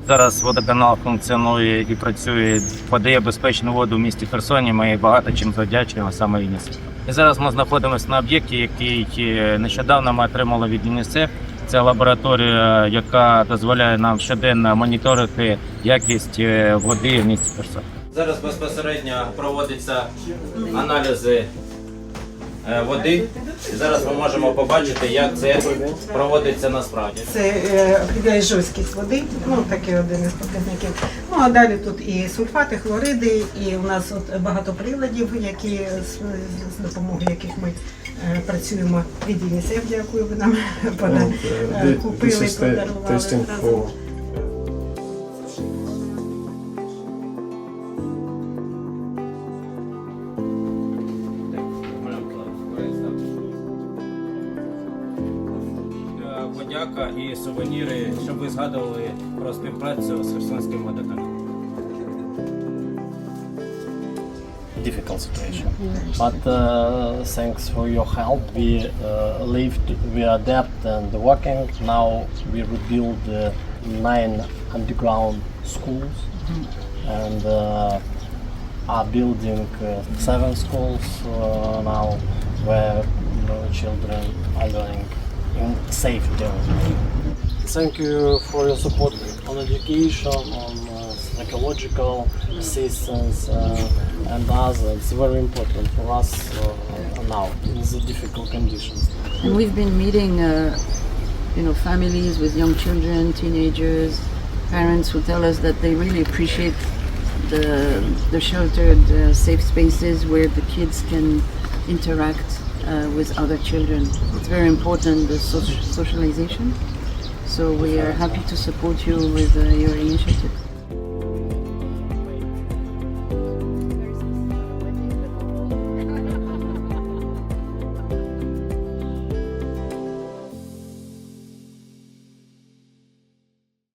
Зараз водоканал функціонує і працює, подає безпечну воду в місті Херсоні. Ми багато чим завдячуємо саме ЮНІСЕФ. І зараз ми знаходимося на об'єкті, який нещодавно ми отримали від ЮНІСЕФ. Це лабораторія, яка дозволяє нам щоденно моніторити якість води в місті Херсон. Зараз безпосередньо проводяться аналізи води. І зараз ми можемо побачити, як це проводиться насправді. Це определяє жорсткість води, такий один із показників. А далі тут і сульфати, хлориди, і у нас багато приладів, з допомогою яких ми працюємо від ЮНІСЕФ, дякую, ви нам купили, подарували. Подяка і сувеніри, щоб ви згадували про співпрацю з Херсонським водоканалом. Difficult situation, but thanks for your help, we adapt and working. Now we rebuild 9 underground schools and are building 7 schools now where children are learning in safe terms. Thank you for your support on education, on psychological assistance and others. It's very important for us now in the difficult conditions. And we've been meeting, families with young children, teenagers, parents who tell us that they really appreciate the sheltered, safe spaces where the kids can interact with other children. It's very important, the socialization. So we are happy to support you with your initiative.